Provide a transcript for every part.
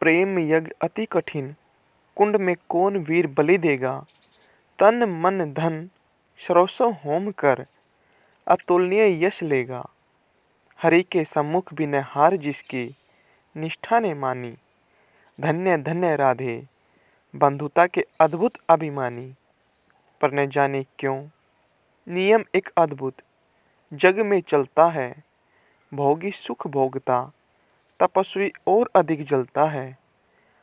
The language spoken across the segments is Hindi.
प्रेम यज्ञ अति कठिन, कुंड में कौन वीर बलि देगा। तन मन धन सर्वस्व होम कर, अतुलनीय यश लेगा। हरि के सम्मुख भी न हार जिसकी, निष्ठा ने मानी। धन्य धन्य राधे, बंधुता के अद्भुत अभिमानी। पर न जाने क्यों नियम एक अद्भुत जग में चलता है। भोगी सुख भोगता, तपस्वी और अधिक जलता है।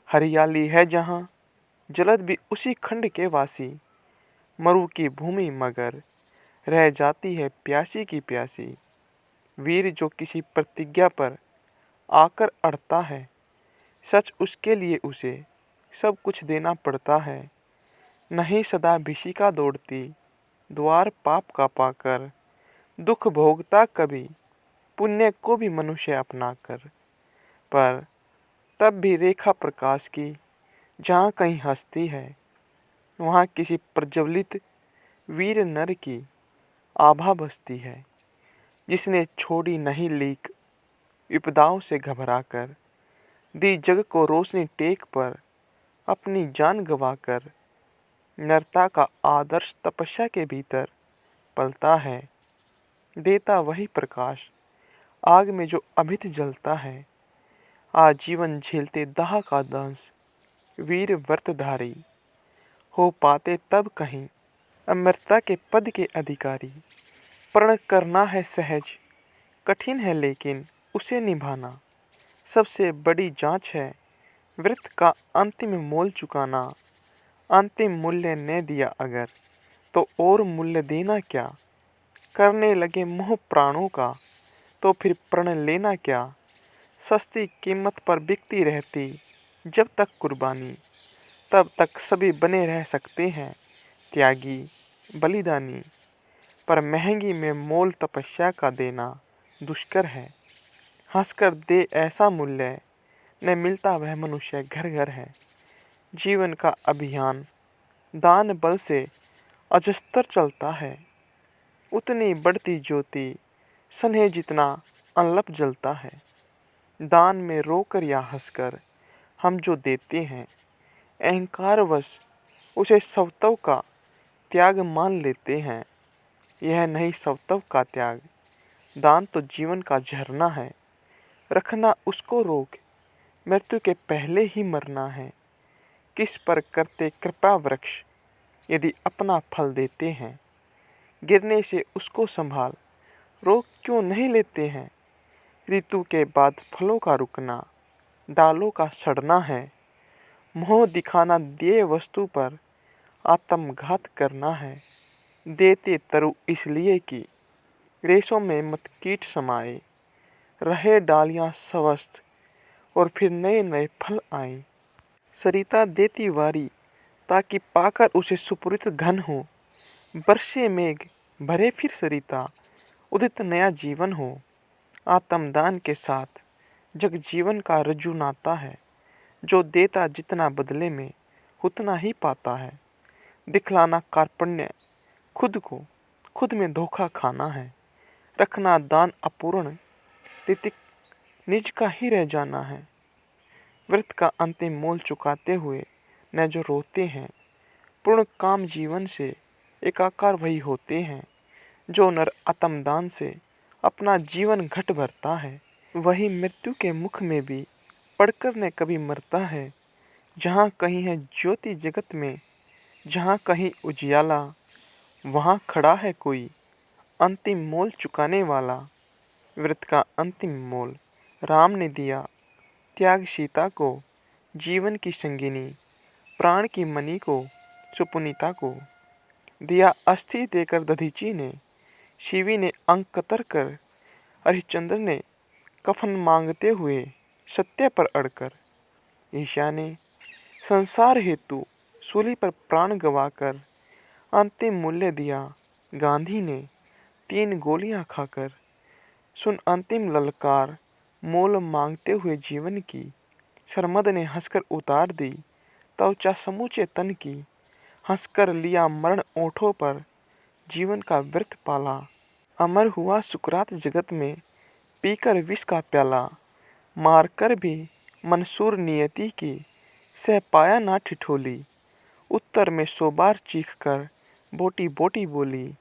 हरियाली है जहाँ, जलद भी उसी खंड के वासी। मरु की भूमि मगर रह जाती है प्यासी की प्यासी। वीर जो किसी प्रतिज्ञा पर आकर अड़ता है, सच उसके लिए उसे सब कुछ देना पड़ता है। नहीं सदा भीषिका दौड़ती, द्वार पाप का पाकर। दुख भोगता कभी, पुण्य को भी मनुष्य अपना कर। पर तब भी रेखा प्रकाश की जहाँ कहीं हंसती है, वहाँ किसी प्रज्वलित वीर नर की आभा बसती है। जिसने छोड़ी नहीं लीक विपदाओं से घबराकर, दी जग को रोशनी टेक पर अपनी जान गंवाकर। नरता का आदर्श तपस्या के भीतर पलता है, देता वही प्रकाश आग में जो अभित जलता है। आजीवन झेलते दाह का दंश वीर व्रतधारी, हो पाते तब कहीं अमरता के पद के अधिकारी। प्रण करना है सहज, कठिन है लेकिन उसे निभाना सबसे बड़ी जांच है। व्रत का अंतिम मोल चुकाना, अंतिम मूल्य न दिया अगर, तो और मूल्य देना क्या। करने लगे मोह प्राणों का, तो फिर प्रण लेना क्या। सस्ती कीमत पर बिकती रहती जब तक कुर्बानी, तब तक सभी बने रह सकते हैं त्यागी बलिदानी। पर महंगी में मोल तपस्या का देना दुष्कर है। हंसकर दे ऐसा मूल्य, न मिलता वह मनुष्य घर घर है। जीवन का अभियान दान बल से अजस्तर चलता है। उतनी बढ़ती ज्योति स्नेह जितना अनलप जलता है। दान में रोकर या हंसकर हम जो देते हैं, अहंकारवश उसे स्वतव का त्याग मान लेते हैं। यह नहीं स्वतव का त्याग, दान तो जीवन का झरना है। रखना उसको रोक, मृत्यु के पहले ही मरना है। किस पर करते कृपा वृक्ष, यदि अपना फल देते हैं। गिरने से उसको संभाल, रोक क्यों नहीं लेते हैं। ऋतु के बाद फलों का रुकना, डालों का सड़ना है। मोह दिखाना दिए वस्तु पर आत्मघात करना है। देते तरु इसलिए कि रेशों में मत कीट समाए। रहे डालियां स्वस्थ और फिर नए नए फल आए। सरिता देती वारी, ताकि पाकर उसे सुपुरित घन हो। बरसे मेघ भरे फिर सरिता, उदित नया जीवन हो। आत्मदान के साथ जग जीवन का रज्जु नाता है। जो देता जितना बदले में उतना ही पाता है। दिखलाना कार्पण्य खुद को, खुद में धोखा खाना है। रखना दान अपूर्ण, ऋतिक निज का ही रह जाना है। व्रत का अंतिम मोल चुकाते हुए न जो रोते हैं, पूर्ण काम जीवन से एकाकार वही होते हैं। जो नर आत्मदान से अपना जीवन घट भरता है, वही मृत्यु के मुख में भी पड़कर न कभी मरता है। जहाँ कहीं है ज्योति जगत में, जहाँ कहीं उजियाला, वहाँ खड़ा है कोई अंतिम मोल चुकाने वाला। व्रत का अंतिम मोल राम ने दिया, त्याग सीता को, जीवन की संगिनी प्राण की मणि को, सुपुनीता को। दिया अस्थि देकर दधीची ने, शिवी ने अंक कतर कर। हरिश्चंद्र ने कफन मांगते हुए सत्य पर अड़कर। ईशा ने संसार हेतु सूली पर प्राण गंवाकर अंतिम मूल्य दिया। गांधी ने 3 गोलियां खाकर। सुन अंतिम ललकार, मोल मांगते हुए जीवन की। सरमद ने हंसकर उतार दी त्वचा समूचे तन की। हंसकर लिया मरण ओठों पर, जीवन का व्रत पाला। अमर हुआ सुकरात जगत में, पीकर विष का प्याला। मारकर भी मंसूर नियति की सह पाया ना ठिठोली। उत्तर में 100 बार चीख कर बोटी बोटी बोली।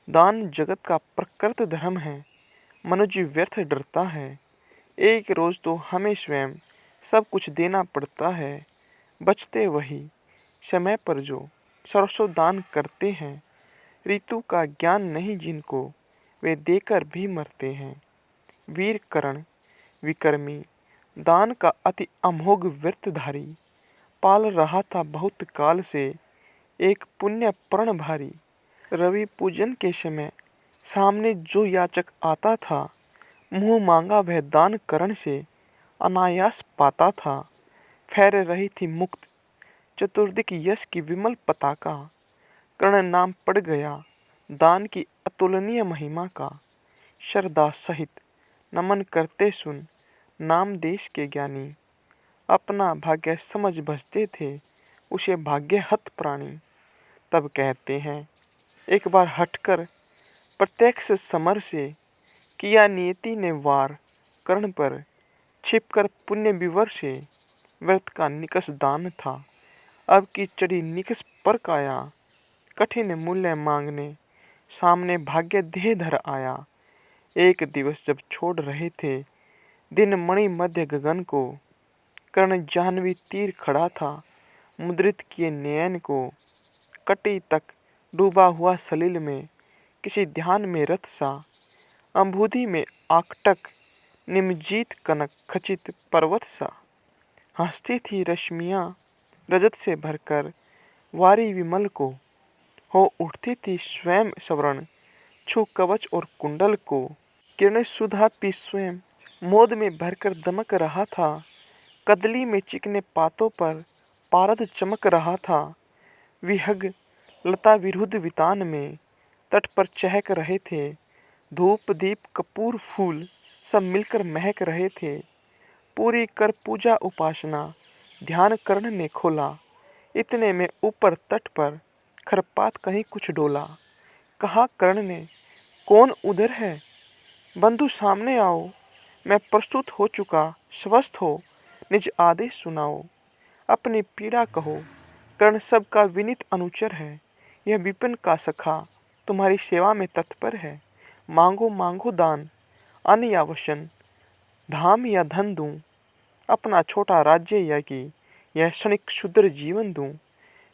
दान जगत का प्रकृत धर्म है, मनुष्य व्यर्थ डरता है। एक रोज तो हमें स्वयं सब कुछ देना पड़ता है। बचते वही समय पर जो सरसों दान करते हैं। ऋतु का ज्ञान नहीं जिनको, वे देकर भी मरते हैं। वीर कर्ण विक्रमी दान का अति अमोघ व्रतधारी। पाल रहा था बहुत काल से एक पुण्य प्रण भारी। रवि पूजन के समय सामने जो याचक आता था, मुंह मांगा वह दान करण से अनायास पाता था। फैल रही थी मुक्त चतुर्दिक यश की विमल पताका। कर्ण नाम पड़ गया दान की अतुलनीय महिमा का। श्रद्धा सहित नमन करते सुन नाम देश के ज्ञानी। अपना भाग्य समझ बसते थे उसे भाग्य हत प्राणी। तब कहते हैं एक बार हटकर प्रत्यक्ष समर से किया नियति ने वार। कर्ण पर छिपकर पुण्य विवर से व्रत का निकष दान था। अब की चढ़ी निकष पर काया, कठिन मूल्य मांगने सामने भाग्य देह धर आया। एक दिवस जब छोड़ रहे थे दिन मणि मध्य गगन को, कर्ण जाह्नवी तीर खड़ा था मुद्रित किए नयन को। कटी तक डूबा हुआ सलिल में किसी ध्यान में रत सा। अम्बुधि में आकटक निमजीत कनक खचित पर्वत सा। हंसती थी रश्मियाँ रजत से भरकर वारी विमल को। हो उठती थी स्वयं सवर्ण छू कवच और कुंडल को। किरण सुधा पी स्वयं मोद में भरकर दमक रहा था। कदली में चिकने पातों पर पारद चमक रहा था। विहग लता विरुद्ध वितान में तट पर चहक रहे थे। धूप दीप कपूर फूल सब मिलकर महक रहे थे। पूरी कर पूजा उपासना ध्यान कर्ण ने खोला। इतने में ऊपर तट पर खरपात कहीं कुछ डोला। कहा कर्ण ने कौन उधर है, बंधु सामने आओ। मैं प्रस्तुत हो चुका स्वस्थ हो, निज आदेश सुनाओ। अपनी पीड़ा कहो, कर्ण सबका विनीत अनुचर है। यह विपिन का सखा तुम्हारी सेवा में तत्पर है। मांगो मांगो दान, अन्न या वसन, धाम या धन दूं। अपना छोटा राज्य या कि यह क्षणिक क्षुद्र जीवन दूं।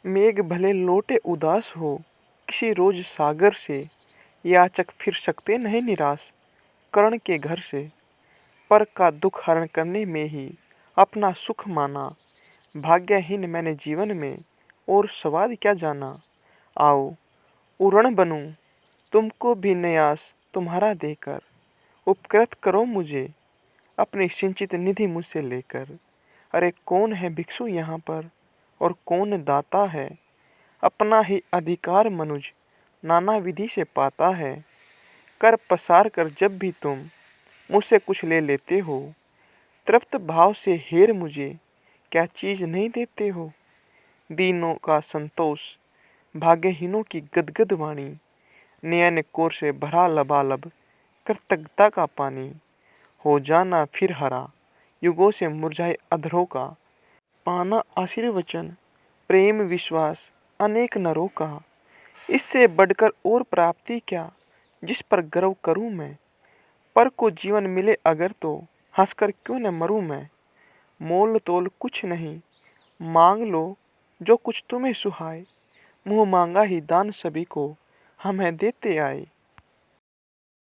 मेघ भले लौटे उदास हो किसी रोज सागर से, याचक फिर सकते नहीं निराश कर्ण के घर से। पर का दुख हरण करने में ही अपना सुख माना। भाग्यहीन मैंने जीवन में और स्वाद क्या जाना। आओ उरण बनूं तुमको भी न्यास तुम्हारा देकर। उपकृत करो मुझे अपनी सिंचित निधि मुझसे लेकर। अरे कौन है भिक्षु यहाँ पर और कौन दाता है। अपना ही अधिकार मनुज नाना विधि से पाता है। कर पसार कर जब भी तुम मुझसे कुछ ले लेते हो, तृप्त भाव से हेर मुझे क्या चीज़ नहीं देते हो। दीनों का संतोष भाग्यहीनों की गदगद वाणी। नयन कोर से भरा लबालब कृतज्ञता का पानी। हो जाना फिर हरा युगों से मुरझाए अधरों का। पाना आशीर्वचन प्रेम विश्वास अनेक नरों का। इससे बढ़कर और प्राप्ति क्या जिस पर गर्व करूं मैं। पर को जीवन मिले अगर तो हंसकर क्यों न मरूं मैं। मोल तोल कुछ नहीं मांग लो जो कुछ तुम्हें सुहाए। मुँह मांगा ही दान सभी को हमें देते आए।